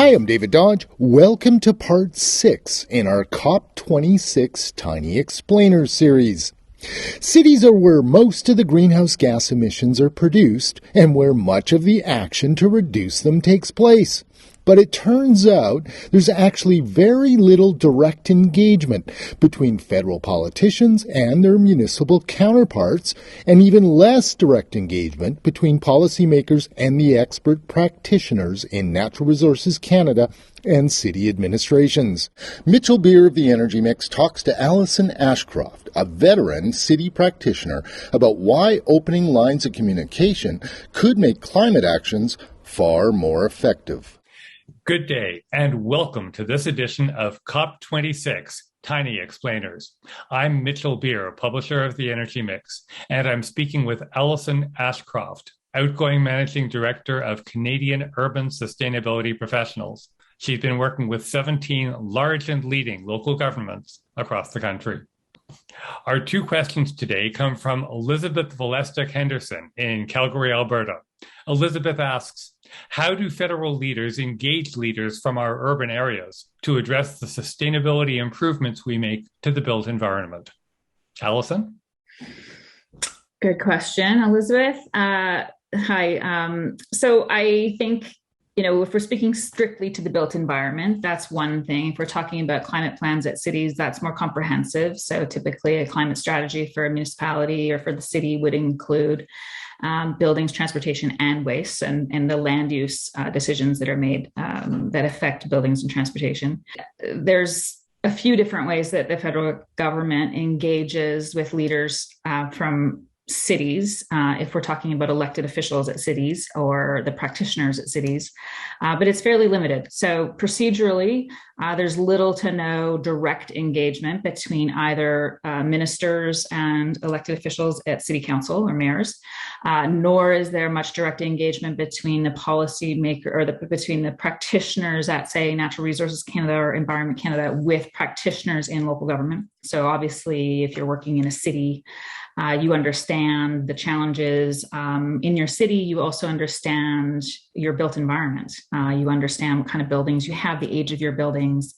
Hi, I'm David Dodge. Welcome to Part 6 in our COP26 Tiny Explainers series. Cities are where most of the greenhouse gas emissions are produced and where much of the action to reduce them takes place. But it turns out there's actually very little direct engagement between federal politicians and their municipal counterparts, and even less direct engagement between policymakers and the expert practitioners in Natural Resources Canada and city administrations. Mitchell Beer of the Energy Mix talks to Allison Ashcroft, a veteran city practitioner, about why opening lines of communication could make climate actions far more effective. Good day, and welcome to this edition of COP26 Tiny Explainers. I'm Mitchell Beer, publisher of The Energy Mix, and I'm speaking with Allison Ashcroft, outgoing Managing Director of Canadian Urban Sustainability Professionals. She's been working with 17 large and leading local governments across the country. Our two questions today come from Elizabeth Valestic Henderson in Calgary, Alberta. Elizabeth asks, how do federal leaders engage leaders from our urban areas to address the sustainability improvements we make to the built environment? Allison? Good question, Elizabeth. Hi. So I think, if we're speaking strictly to the built environment, that's one thing. If we're talking about climate plans at cities, that's more comprehensive. So typically a climate strategy for a municipality or for the city would include buildings, transportation, and waste, and the land use decisions that are made that affect buildings and transportation. There's a few different ways that the federal government engages with leaders from cities, if we're talking about elected officials at cities or the practitioners at cities, but it's fairly limited. So procedurally, there's little to no direct engagement between either ministers and elected officials at city council or mayors, nor is there much direct engagement between the policymaker or between the practitioners at, say, Natural Resources Canada or Environment Canada with practitioners in local government. So obviously, if you're working in a city, you understand the challenges in your city. You also understand your built environment. You understand what kind of buildings you have, the age of your buildings,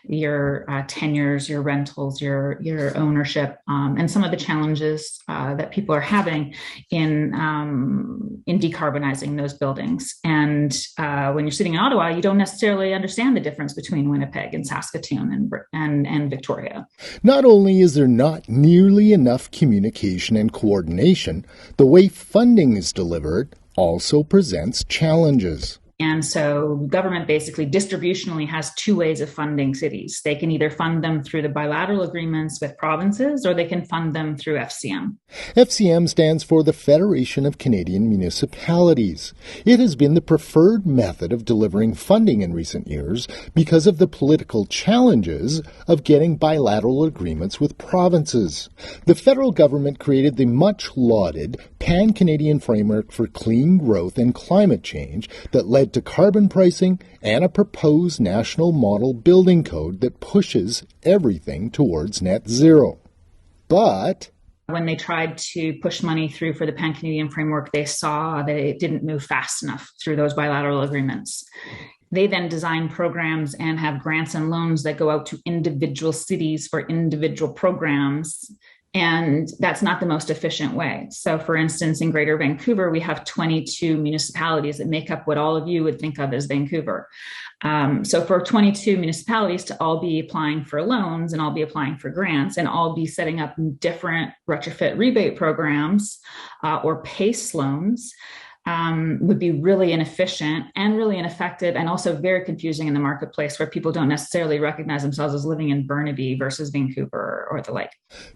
your tenures, your rentals, your ownership, and some of the challenges that people are having in decarbonizing those buildings. And when you're sitting in Ottawa, you don't necessarily understand the difference between Winnipeg and Saskatoon and Victoria. Not only is there not nearly enough communication and coordination, the way funding is delivered also presents challenges. And so government basically distributionally has two ways of funding cities. They can either fund them through the bilateral agreements with provinces, or they can fund them through FCM. FCM stands for the Federation of Canadian Municipalities. It has been the preferred method of delivering funding in recent years because of the political challenges of getting bilateral agreements with provinces. The federal government created the much-lauded Pan-Canadian Framework for Clean Growth and Climate Change that led to carbon pricing and a proposed national model building code that pushes everything towards net zero. But when they tried to push money through for the Pan-Canadian Framework, they saw that it didn't move fast enough through those bilateral agreements. They then design programs and have grants and loans that go out to individual cities for individual programs. And that's not the most efficient way. So for instance, in Greater Vancouver, we have 22 municipalities that make up what all of you would think of as Vancouver. So for 22 municipalities to all be applying for loans and all be applying for grants and all be setting up different retrofit rebate programs or PACE loans, would be really inefficient and really ineffective, and also very confusing in the marketplace where people don't necessarily recognize themselves as living in Burnaby versus Vancouver or the like.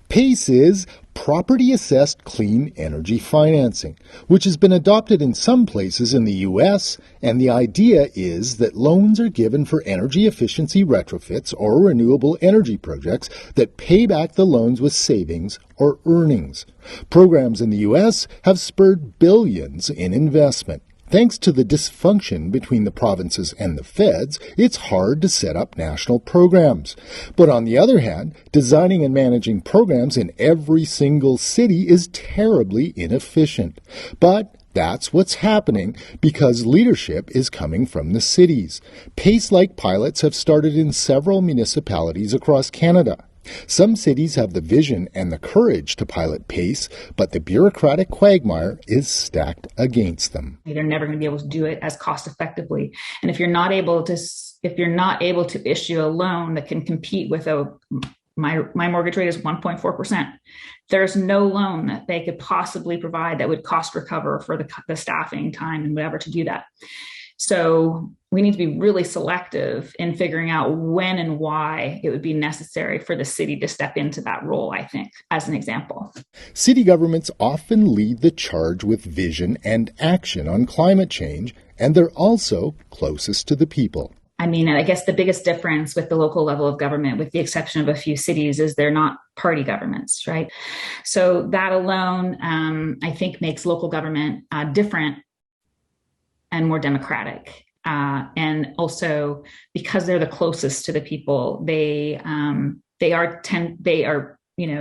PACE is Property Assessed Clean Energy Financing, which has been adopted in some places in the U.S., and the idea is that loans are given for energy efficiency retrofits or renewable energy projects that pay back the loans with savings or earnings. Programs in the U.S. have spurred billions in investment. Thanks to the dysfunction between the provinces and the feds, it's hard to set up national programs. But on the other hand, designing and managing programs in every single city is terribly inefficient. But That's what's happening because leadership is coming from the cities. PACE-like pilots have started in several municipalities across Canada. Some cities have the vision and the courage to pilot PACE, but the bureaucratic quagmire is stacked against them. They're never going to be able to do it as cost effectively. And if you're not able to issue a loan that can compete with my mortgage rate is 1.4%. There's no loan that they could possibly provide that would cost recover for the staffing time and whatever to do that. So we need to be really selective in figuring out when and why it would be necessary for the city to step into that role, I think, as an example. City governments often lead the charge with vision and action on climate change, and they're also closest to the people. I mean, I guess the biggest difference with the local level of government, with the exception of a few cities, is they're not party governments, right? So that alone, I think, makes local government different and more democratic. And also, because they're the closest to the people, they are,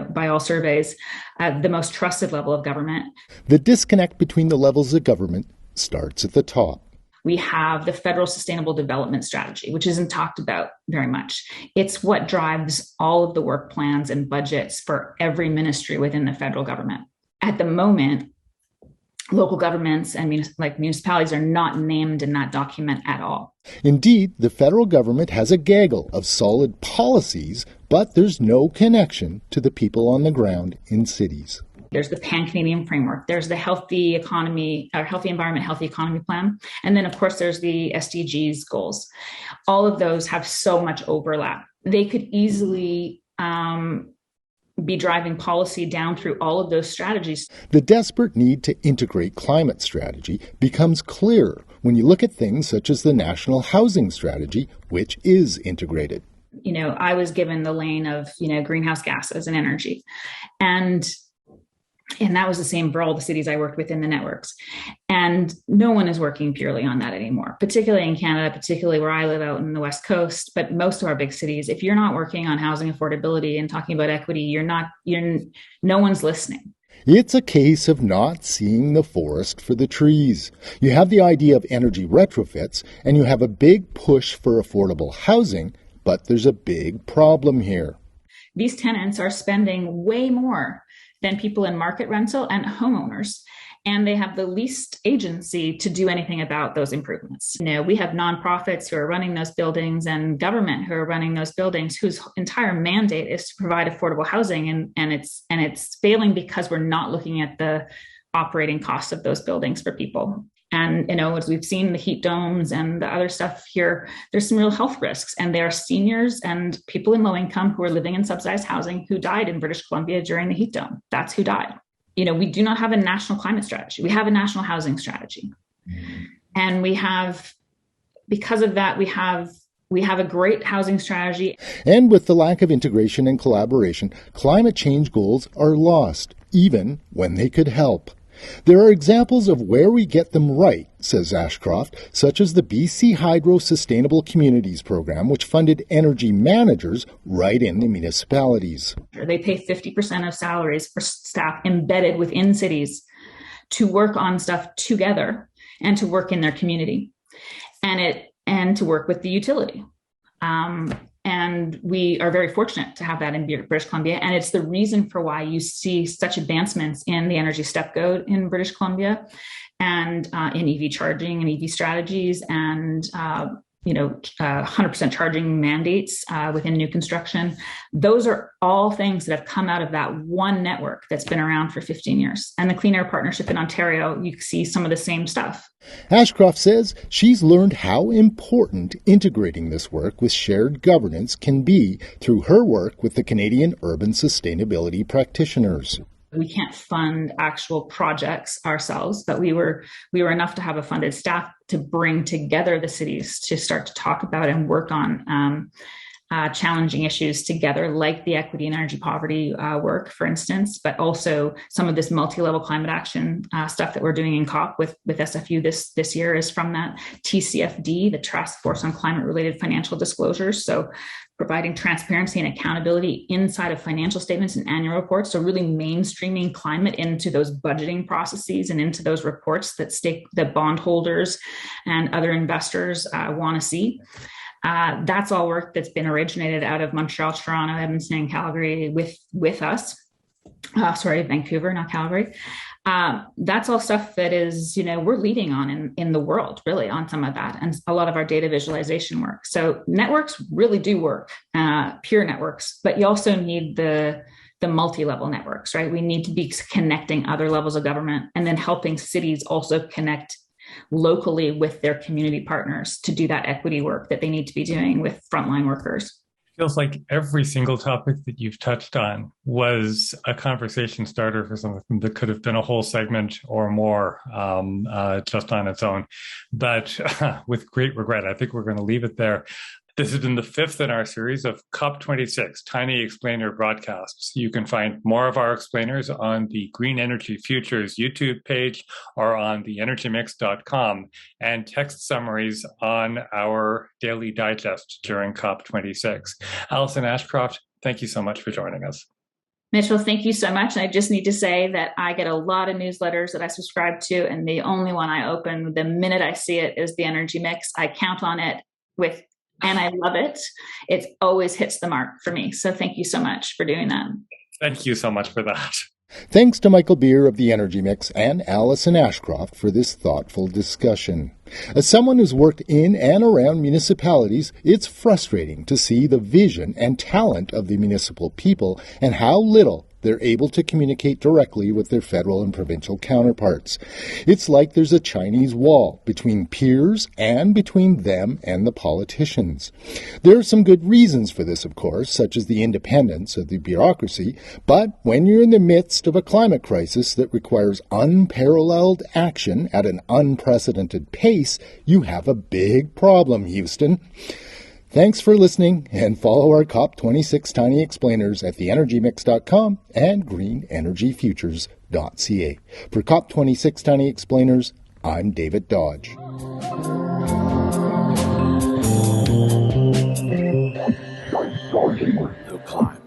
by all surveys, the most trusted level of government. The disconnect between the levels of government starts at the top. We have the Federal Sustainable Development Strategy, which isn't talked about very much. It's what drives all of the work plans and budgets for every ministry within the federal government. At the moment, local governments and municipalities are not named in that document at all. Indeed, the federal government has a gaggle of solid policies, but there's no connection to the people on the ground in cities. There's the Pan-Canadian Framework. There's the Healthy Environment, Healthy Economy Plan. And then, of course, there's the SDGs goals. All of those have so much overlap. They could easily be driving policy down through all of those strategies. The desperate need to integrate climate strategy becomes clearer when you look at things such as the National Housing Strategy, which is integrated. I was given the lane of, greenhouse gases and energy. And that was the same for all the cities I worked with in the networks. And no one is working purely on that anymore, particularly in Canada, particularly where I live out in the West Coast, but most of our big cities. If you're not working on housing affordability and talking about equity, no one's listening. It's a case of not seeing the forest for the trees. You have the idea of energy retrofits, and you have a big push for affordable housing, but there's a big problem here. These tenants are spending way more than people in market rental and homeowners, and they have the least agency to do anything about those improvements. We have nonprofits who are running those buildings and government who are running those buildings whose entire mandate is to provide affordable housing, and it's failing because we're not looking at the operating costs of those buildings for people. And, as we've seen the heat domes and the other stuff here, there's some real health risks. And there are seniors and people in low income who are living in subsidized housing who died in British Columbia during the heat dome. That's who died. We do not have a national climate strategy. We have a national housing strategy. Mm-hmm. And because of that, we have a great housing strategy. And with the lack of integration and collaboration, climate change goals are lost, even when they could help. There are examples of where we get them right, says Ashcroft, such as the BC Hydro Sustainable Communities Program, which funded energy managers right in the municipalities. They pay 50% of salaries for staff embedded within cities to work on stuff together and to work in their community and to work with the utility. And we are very fortunate to have that in British Columbia. And it's the reason for why you see such advancements in the energy step code in British Columbia and in EV charging and EV strategies and 100% charging mandates within new construction. Those are all things that have come out of that one network that's been around for 15 years. And the Clean Air Partnership in Ontario, you see some of the same stuff. Ashcroft says she's learned how important integrating this work with shared governance can be through her work with the Canadian Urban Sustainability Practitioners. We can't fund actual projects ourselves, but we were enough to have a funded staff to bring together the cities to start to talk about and work on challenging issues together, like the equity and energy poverty work, for instance, but also some of this multi-level climate action stuff that we're doing in COP with SFU this year is from that TCFD, the Task Force on Climate-Related Financial Disclosures. So providing transparency and accountability inside of financial statements and annual reports. So really mainstreaming climate into those budgeting processes and into those reports that bondholders and other investors want to see. That's all work that's been originated out of Montreal, Toronto, Edmonton, and Calgary with us. Vancouver, not Calgary. That's all stuff that is, we're leading on in the world, really, on some of that, and a lot of our data visualization work. So networks really do work, pure networks, but you also need the multi-level networks, right? We need to be connecting other levels of government and then helping cities also connect locally with their community partners to do that equity work that they need to be doing with frontline workers. Feels like every single topic that you've touched on was a conversation starter for something that could have been a whole segment or more just on its own. But with great regret, I think we're going to leave it there. This has been the fifth in our series of COP26 Tiny Explainer broadcasts. You can find more of our explainers on the Green Energy Futures YouTube page or on theenergymix.com, and text summaries on our daily digest during COP26. Allison Ashcroft, thank you so much for joining us. Mitchell, thank you so much. I just need to say that I get a lot of newsletters that I subscribe to, and the only one I open the minute I see it is the Energy Mix. I count on it and I love it. It always hits the mark for me. So thank you so much for doing that. Thank you so much for that. Thanks to Michael Beer of the Energy Mix and Allison Ashcroft for this thoughtful discussion. As someone who's worked in and around municipalities, it's frustrating to see the vision and talent of the municipal people and how little they're able to communicate directly with their federal and provincial counterparts. It's like there's a Chinese wall between peers and between them and the politicians. There are some good reasons for this, of course, such as the independence of the bureaucracy, but when you're in the midst of a climate crisis that requires unparalleled action at an unprecedented pace, you have a big problem, Houston. Thanks for listening, and follow our COP26 Tiny Explainers at theenergymix.com and greenenergyfutures.ca. For COP26 Tiny Explainers, I'm David Dodge. The climb.